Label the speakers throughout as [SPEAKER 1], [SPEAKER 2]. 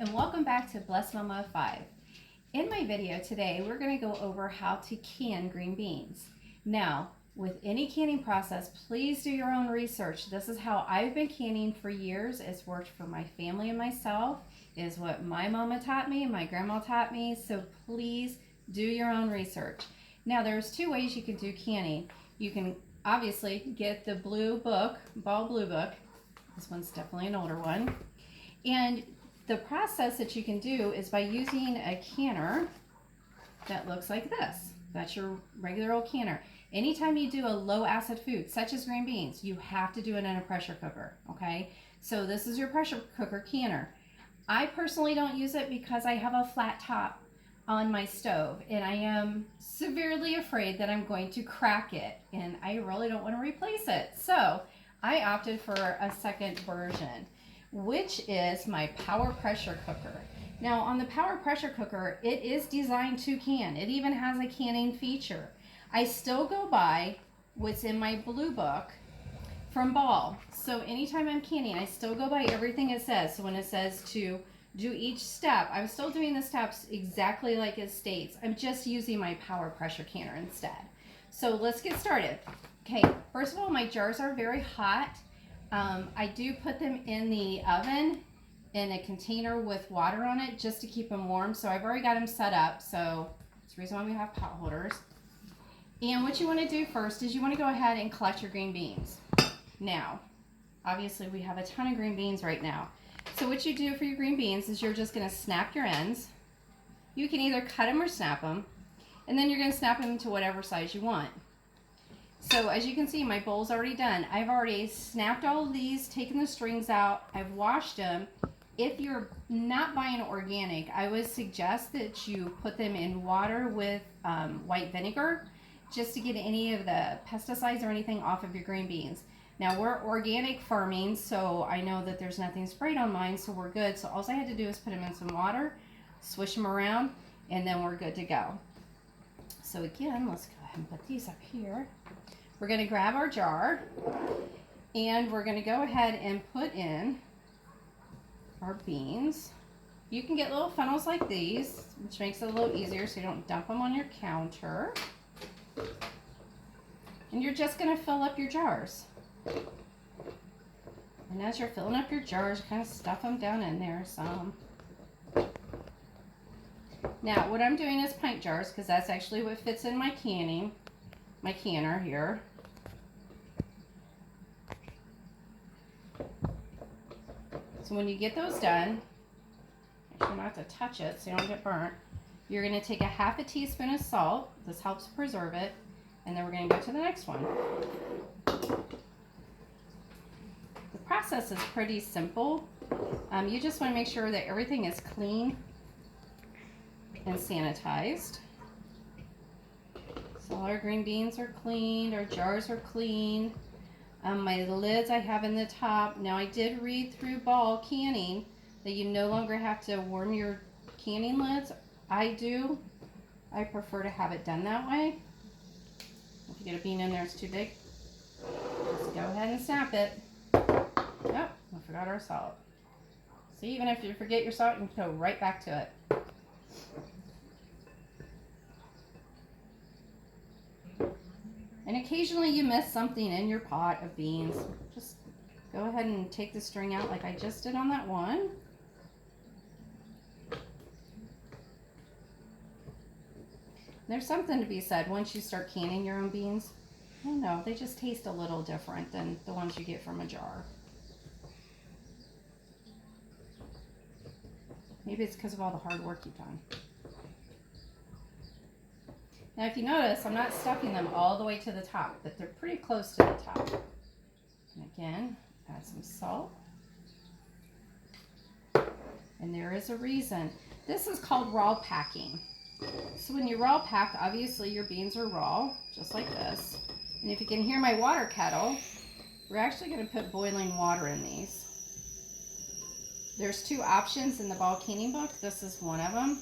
[SPEAKER 1] and welcome back to Blessed Mama of 5. In my video today, we're going to go over how to can green beans. Now, with any canning process, please do your own research. This is how I've been canning for years. It's worked for my family and myself. It is what my mama taught me, my grandma taught me, so please do your own research. Now, there's two ways you can do canning. You can obviously get the blue book, Ball Blue Book. This one's definitely an older one. And the process that you can do is by using a canner that looks like this. That's your regular old canner. Anytime you do a low acid food, such as green beans, you have to do it in a pressure cooker, okay? So this is your pressure cooker canner. I personally don't use it because I have a flat top on my stove and I am severely afraid that I'm going to crack it and I really don't want to replace it. So I opted for a second version, which is my power pressure cooker. Now on the power pressure cooker, it is designed to can. It even has a canning feature. I still go by what's in my blue book from Ball. So anytime I'm canning, I still go by everything it says. So when it says to do each step, I'm still doing the steps exactly like it states. I'm just using my power pressure canner instead. So let's get started. Okay, first of all, my jars are very hot. I do put them in the oven in a container with water on it just to keep them warm. So I've already got them set up. So that's the reason why we have pot holders. And what you want to do first is you want to go ahead and collect your green beans. Now, obviously we have a ton of green beans right now. So what you do for your green beans is you're just going to snap your ends. You can either cut them or snap them. And then you're going to snap them to whatever size you want. So as you can see, my bowl's already done. I've already snapped all of these, taken the strings out. I've washed them. If you're not buying organic, I would suggest that you put them in water with white vinegar just to get any of the pesticides or anything off of your green beans. Now we're organic farming, so I know that there's nothing sprayed on mine, so we're good. So all I had to do is put them in some water, swish them around, and then we're good to go. So again, let's go ahead and put these up here. We're going to grab our jar and we're going to go ahead and put in our beans. You can get little funnels like these, which makes it a little easier so you don't dump them on your counter. And you're just going to fill up your jars. And as you're filling up your jars, kind of stuff them down in there some. Now what I'm doing is pint jars because that's actually what fits in my canner here. So when you get those done, make sure not to touch it so you don't get burnt. You're going to take a half a teaspoon of salt. This helps preserve it. And then we're going to go to the next one. The process is pretty simple. You just want to make sure that everything is clean and sanitized. So all our green beans are cleaned, our jars are clean. My lids I have in the top. Now I did read through Ball canning that you no longer have to warm your canning lids. I do. I prefer to have it done that way. If you get a bean in there it's too big, just go ahead and snap it. Oh, I forgot our salt. So even if you forget your salt, you can go right back to it. And occasionally you miss something in your pot of beans. Just go ahead and take the string out like I just did on that one. There's something to be said once you start canning your own beans. I don't know, they just taste a little different than the ones you get from a jar. Maybe it's because of all the hard work you've done. Now if you notice, I'm not stuffing them all the way to the top, but they're pretty close to the top. And again, add some salt. And there is a reason. This is called raw packing. So when you raw pack, obviously your beans are raw, just like this. And if you can hear my water kettle, we're actually going to put boiling water in these. There's two options in the Ball canning book. This is one of them.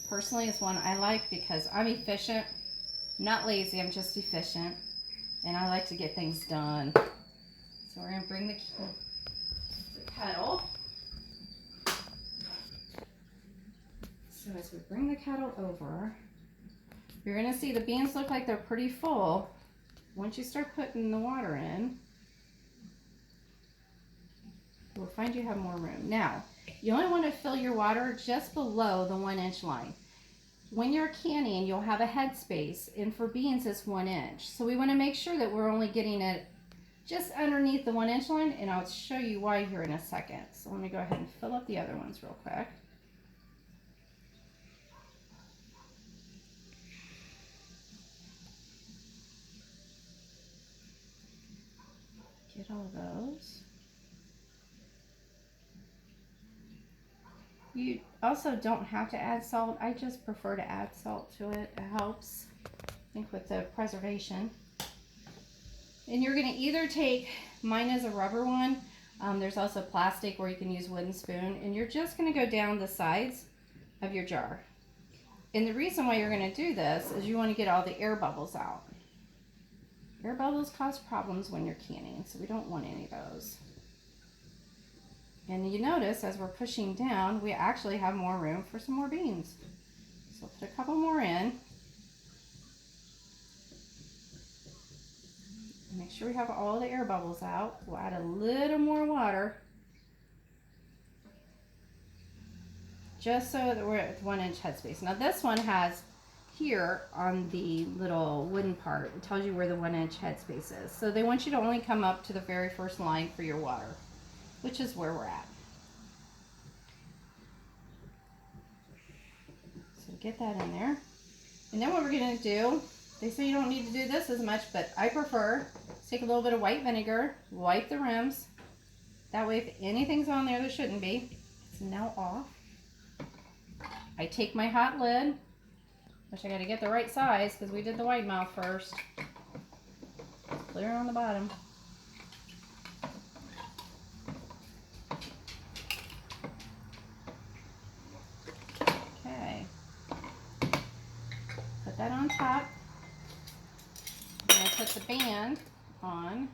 [SPEAKER 1] Personally, it's one I like because I'm efficient, not lazy, I'm just efficient, and I like to get things done. So we're going to bring the we bring the kettle over. You're going to see the beans look like they're pretty full. Once you start putting the water in, you'll find you have more room. Now, you only want to fill your water just below the 1-inch line. When you're canning, you'll have a headspace, and for beans, it's 1 inch. So we want to make sure that we're only getting it just underneath the 1-inch line, and I'll show you why here in a second. So let me go ahead and fill up the other ones real quick. Get all those. You also don't have to add salt. I just prefer to add salt to it. It helps, I think, with the preservation. And you're going to either take, mine is a rubber one. There's also plastic where you can use wooden spoon. And you're just going to go down the sides of your jar. And the reason why you're going to do this is you want to get all the air bubbles out. Air bubbles cause problems when you're canning, so we don't want any of those. And you notice as we're pushing down, we actually have more room for some more beans. So put a couple more in. Make sure we have all the air bubbles out. We'll add a little more water, just so that we're at 1-inch headspace. Now this one has here on the little wooden part, it tells you where the 1-inch headspace is. So they want you to only come up to the very first line for your water, which is where we're at. So get that in there. And then what we're going to do, they say you don't need to do this as much, but I prefer take a little bit of white vinegar, wipe the rims. That way if anything's on there that shouldn't be, it's now off. I take my hot lid, which I got to get the right size because we did the wide mouth first. Clear on the bottom. Okay. Put that on top. I'm going to put the band on.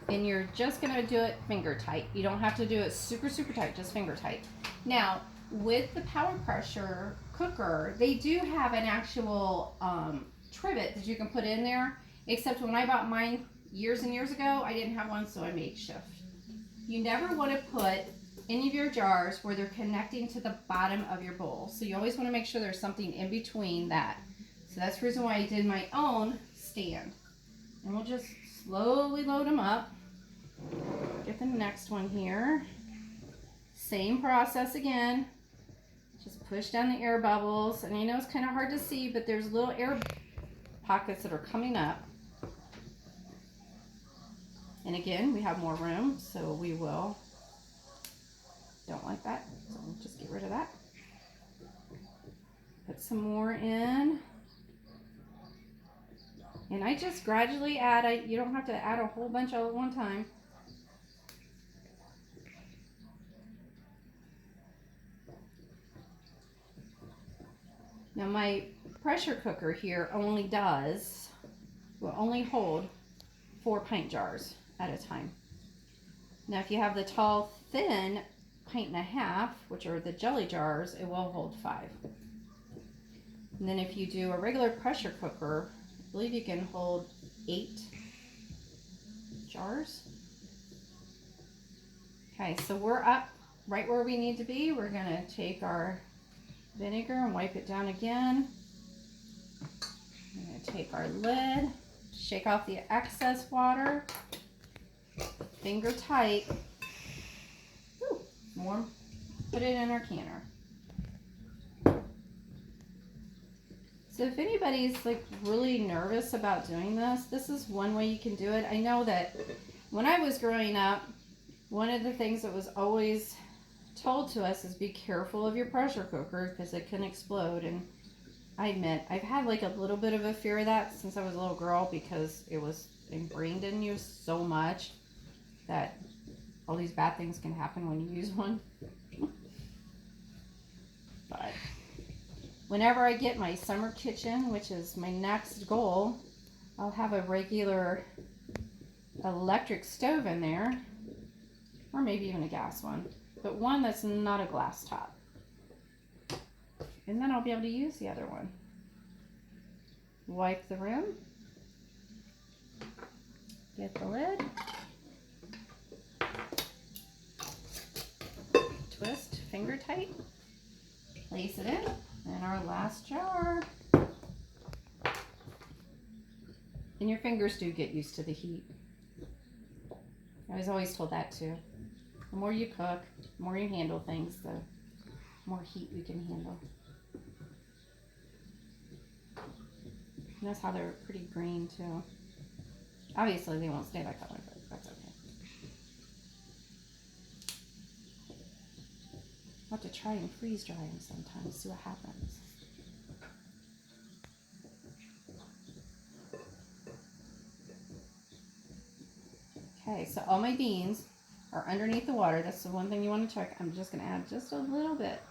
[SPEAKER 1] And you're just going to do it finger tight. You don't have to do it super, super tight, just finger tight. Now, with the power pressure cooker, they do have an actual trivet that you can put in there, except when I bought mine years and years ago, I didn't have one, so I made shift. You never want to put any of your jars where they're connecting to the bottom of your bowl. So you always want to make sure there's something in between that. So that's the reason why I did my own stand. And we'll just slowly load them up. Get the next one here. Same process again. Just push down the air bubbles. And I know it's kind of hard to see, but there's little air pockets that are coming up. And again, we have more room, so we will. Don't like that, so we'll just get rid of that. Put some more in. And I just gradually add, you don't have to add a whole bunch all at one time. Now my pressure cooker here will only hold 4 pint jars at a time. Now if you have the tall, thin 1.5 pints, which are the jelly jars, it will hold 5. And then if you do a regular pressure cooker, I believe you can hold 8 jars. Okay, so we're up right where we need to be. We're going to take our vinegar and wipe it down again. I'm going to take our lid, shake off the excess water, finger tight. Ooh, warm. Put it in our canner. So if anybody's like really nervous about doing this, this is one way you can do it. I know that when I was growing up, one of the things that was always told to us is be careful of your pressure cooker because it can explode. And I admit, I've had like a little bit of a fear of that since I was a little girl because it was ingrained in you so much that all these bad things can happen when you use one. But whenever I get my summer kitchen, which is my next goal, I'll have a regular electric stove in there, or maybe even a gas one, but one that's not a glass top. And then I'll be able to use the other one. Wipe the rim. Get the lid. Twist finger tight. Place it in our last jar. And your fingers do get used to the heat. I was always told that too. The more you cook, the more you handle things, the more heat you can handle. Notice how they're pretty green too. Obviously they won't stay that color, but that's okay. I'll have to try and freeze dry them sometimes, see what happens. Okay, so all my beans are underneath the water. That's the one thing you want to check. I'm just going to add just a little bit.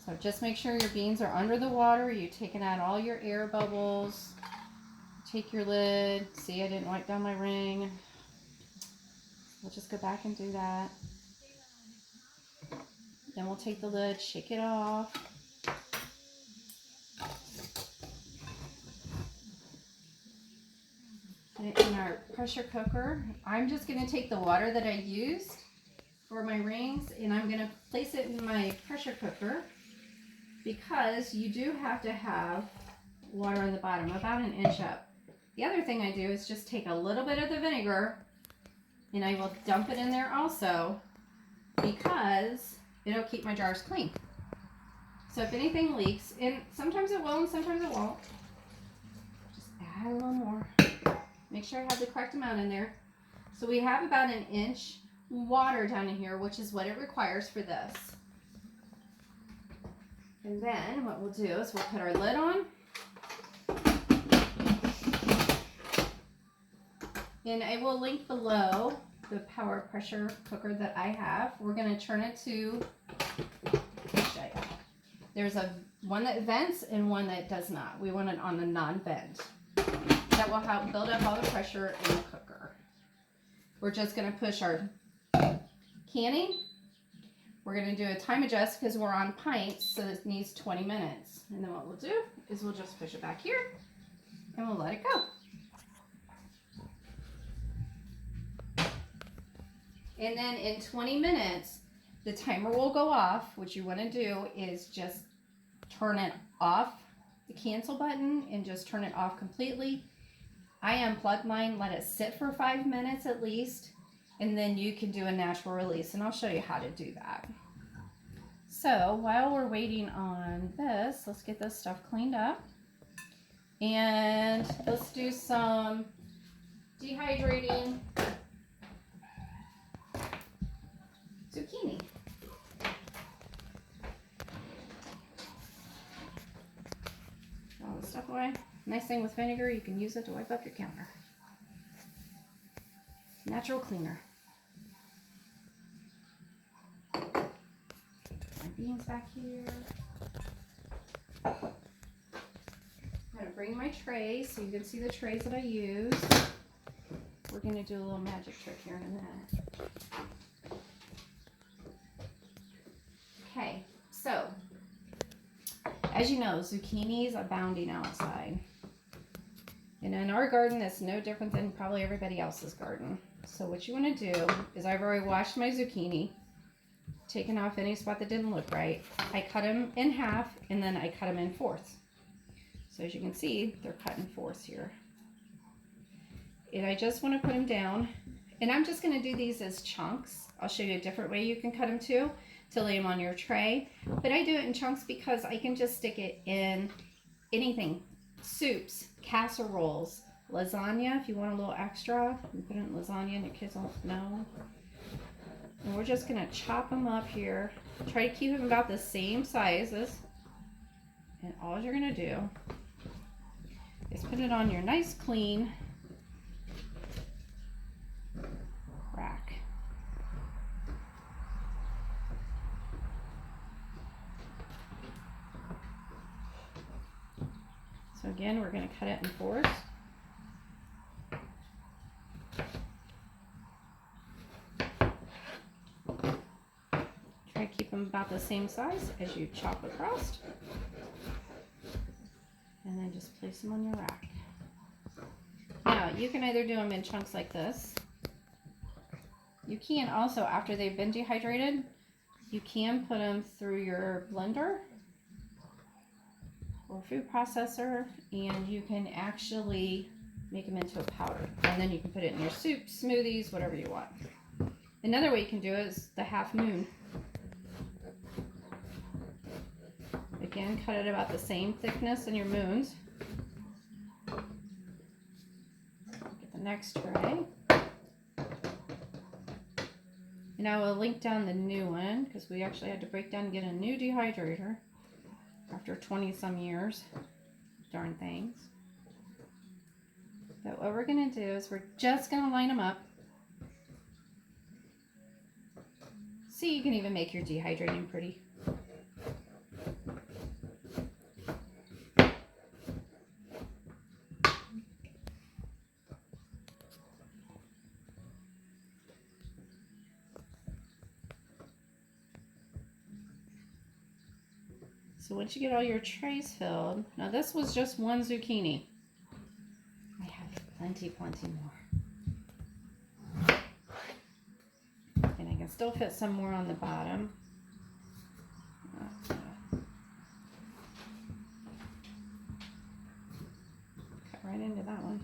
[SPEAKER 1] So just make sure your beans are under the water. You're taking out all your air bubbles. Take your lid. See, I didn't wipe down my ring. We'll just go back and do that. Then we'll take the lid, shake it off. Put it in our pressure cooker. I'm just going to take the water that I used for my rings and I'm going to place it in my pressure cooker because you do have to have water on the bottom, about an inch up. The other thing I do is just take a little bit of the vinegar and I will dump it in there also because it'll keep my jars clean. So if anything leaks, and sometimes it will and sometimes it won't, just add a little more. Make sure I have the correct amount in there. So we have about an inch water down in here, which is what it requires for this. And then what we'll do is we'll put our lid on. And I will link below the power pressure cooker that I have. We're going to turn it to, there's one that vents and one that does not. We want it on the non-vent. That will help build up all the pressure in the cooker. We're just going to push our canning. We're going to do a time adjust because we're on pints, so this needs 20 minutes. And then what we'll do is we'll just push it back here and we'll let it go. And then in 20 minutes, the timer will go off. What you want to do is just turn it off, the cancel button, and just turn it off completely. I unplug mine, let it sit for 5 minutes at least, and then you can do a natural release, and I'll show you how to do that. So while we're waiting on this, let's get this stuff cleaned up. And let's do some dehydrating zucchini. All the stuff away. Nice thing with vinegar, you can use it to wipe up your counter. Natural cleaner. My beans back here. I'm going to bring my trays so you can see the trays that I use. We're going to do a little magic trick here in a minute. Okay, so as you know, zucchini is abounding outside. And in our garden, it's no different than probably everybody else's garden. So what you want to do is I've already washed my zucchini, taken off any spot that didn't look right. I cut them in half and then I cut them in fourths. So as you can see, they're cut in fourths here. And I just want to put them down. And I'm just going to do these as chunks. I'll show you a different way you can cut them too, to lay them on your tray. But I do it in chunks because I can just stick it in anything. Soups, casseroles, lasagna, if you want a little extra, you put it in lasagna and your kids won't know. And we're just going to chop them up here. Try to keep them about the same sizes. And all you're going to do is put it on your nice clean rack. So again, we're going to cut it in fours. Try to keep them them about the same size as you chop across. And then just place them on your rack. Now, you can either do them in chunks like this. You can also, after they've been dehydrated, you can put them through your blender or food processor, and you can actually make them into a powder. And then you can put it in your soup, smoothies, whatever you want. Another way you can do it is the half moon. Again, cut it about the same thickness in your moons. Get the next tray. And I will link down the new one because we actually had to break down and get a new dehydrator after 20 some years. Darn things. But what we're going to do is we're just going to line them up. See, you can even make your dehydrating pretty. So once you get all your trays filled, now this was just one zucchini. I have plenty more. And I can still fit some more on the bottom. Cut right into that one.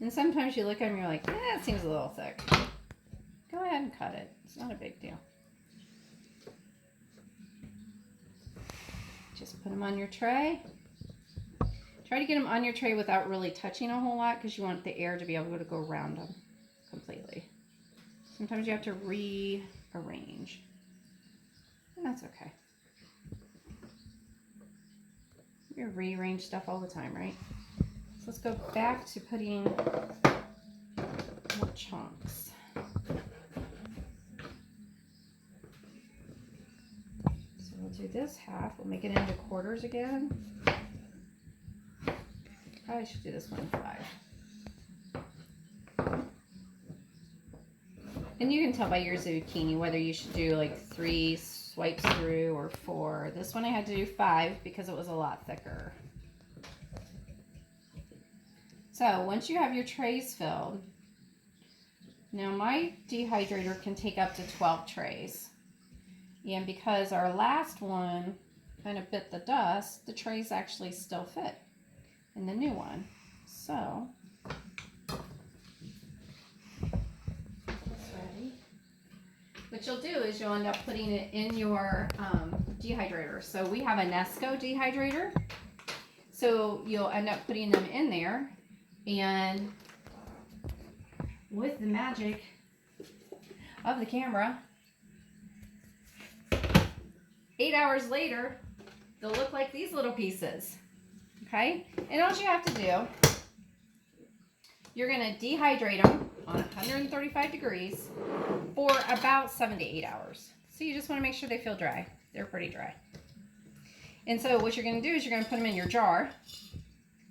[SPEAKER 1] And sometimes you look at them and you're like, it seems a little thick. Go ahead and cut it. It's not a big deal. Just put them on your tray. Try to get them on your tray without really touching a whole lot because you want the air to be able to go around them completely. Sometimes you have to rearrange. And that's okay. You rearrange stuff all the time, right? So let's go back to putting more chunks. So we'll do this half. We'll make it into quarters again. Probably should do this one in 5. And you can tell by your zucchini whether you should do like 3 swipes through or 4. This one I had to do 5 because it was a lot thicker. So once you have your trays filled, now my dehydrator can take up to 12 trays. And because our last one kind of bit the dust, the trays actually still fit in the new one. So, it's ready. What you'll do is you'll end up putting it in your dehydrator. So we have a Nesco dehydrator. So you'll end up putting them in there. And with the magic of the camera, 8 hours later, they'll look like these little pieces. Okay? And all you have to do, you're going to dehydrate them on 135 degrees for about 7 to 8 hours. So you just want to make sure they feel dry. They're pretty dry. And so what you're going to do is you're going to put them in your jar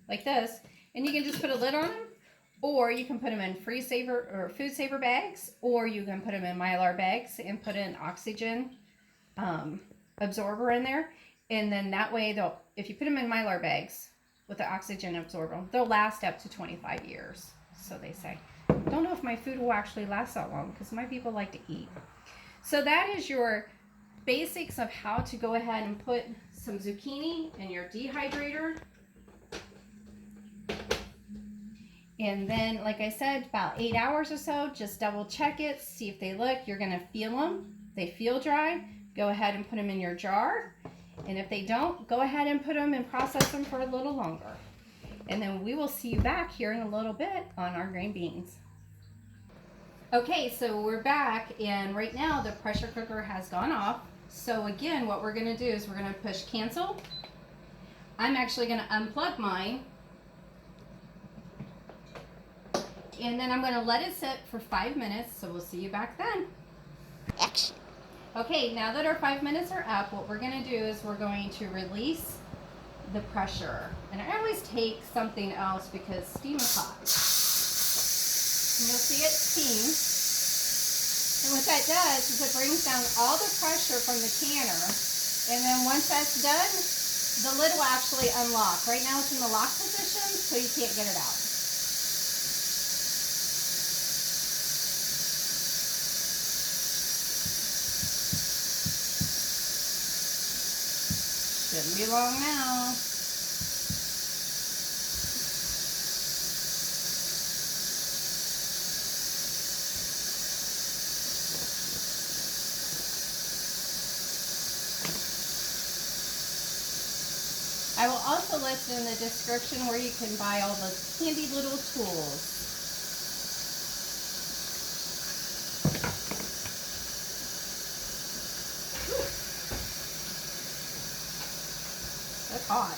[SPEAKER 1] like this. And you can just put a lid on them, or you can put them in freeze saver or food saver bags, or you can put them in Mylar bags and put an oxygen absorber in there. And then that way, if you put them in Mylar bags with the oxygen absorber, they'll last up to 25 years, so they say. Don't know if my food will actually last that long because my people like to eat. So that is your basics of how to go ahead and put some zucchini in your dehydrator. And then, like I said, about 8 hours or so, just double check it, see if they look. You're going to feel them. They feel dry. Go ahead and put them in your jar. And if they don't, go ahead and put them and process them for a little longer. And then we will see you back here in a little bit on our green beans. Okay, so we're back, and right now the pressure cooker has gone off. So again, what we're going to do is we're going to push cancel. I'm actually going to unplug mine. And then I'm going to let it sit for 5 minutes, so we'll see you back then.
[SPEAKER 2] Action.
[SPEAKER 1] Okay, now that our 5 minutes are up, what we're going to do is we're going to release the pressure. And I always take something else because steam is hot. And you'll see it steam. And what that does is it brings down all the pressure from the canner. And then once that's done, the lid will actually unlock. Right now it's in the lock position, so you can't get it out. Shouldn't be long now. I will also list in the description where you can buy all the handy little tools. That's hot.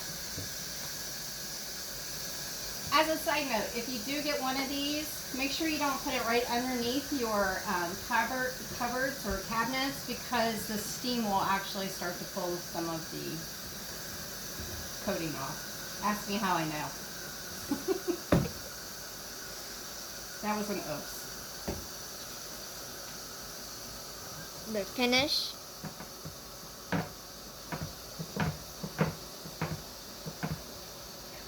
[SPEAKER 1] As a side note, if you do get one of these, make sure you don't put it right underneath your cupboards or cabinets, because the steam will actually start to pull some of the coating off. Ask me how I know. That was an oops.
[SPEAKER 2] They're finished.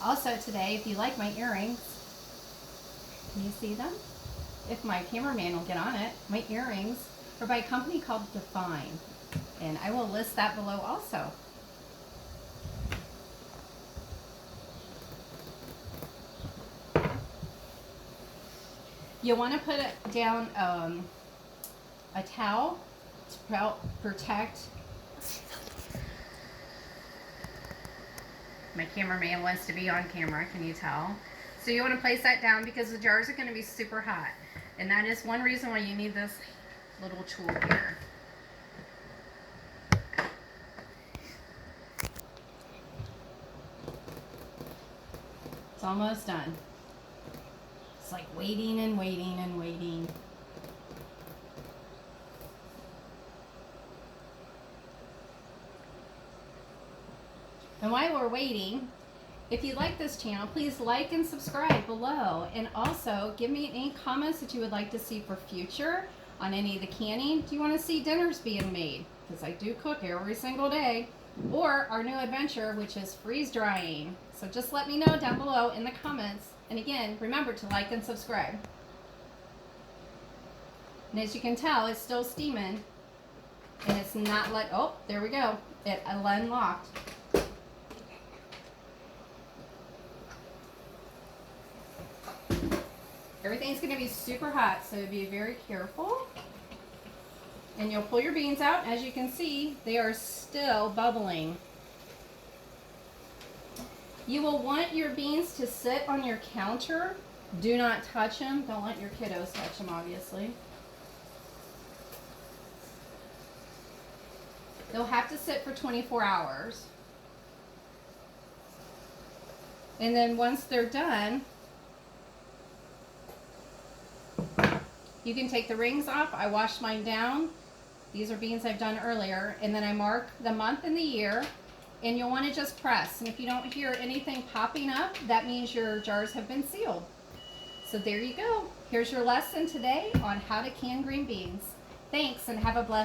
[SPEAKER 1] Also today, if you like my earrings, can you see them? If my cameraman will get on it, my earrings are by a company called Define. And I will list that below also. You'll want to put it down a towel to help protect. My cameraman wants to be on camera, can you tell? So you want to place that down because the jars are going to be super hot. And that is one reason why you need this little tool here. It's almost done. It's like waiting and waiting and waiting. And while we're waiting, if you like this channel, please like and subscribe below. And also give me any comments that you would like to see for future on any of the canning. Do you want to see dinners being made? Because I do cook every single day. Or our new adventure, which is freeze drying. So just let me know down below in the comments. And again, remember to like and subscribe. And as you can tell, it's still steaming. And it's not like, oh, there we go. It unlocked. Everything's going to be super hot, so be very careful. And you'll pull your beans out. As you can see, they are still bubbling. You will want your beans to sit on your counter. Do not touch them. Don't let your kiddos touch them, obviously. They'll have to sit for 24 hours. And then once they're done, you can take the rings off. I washed mine down. These are beans I've done earlier. And then I mark the month and the year. And you'll want to just press. And if you don't hear anything popping up, that means your jars have been sealed. So there you go. Here's your lesson today on how to can green beans. Thanks and have a blessed day.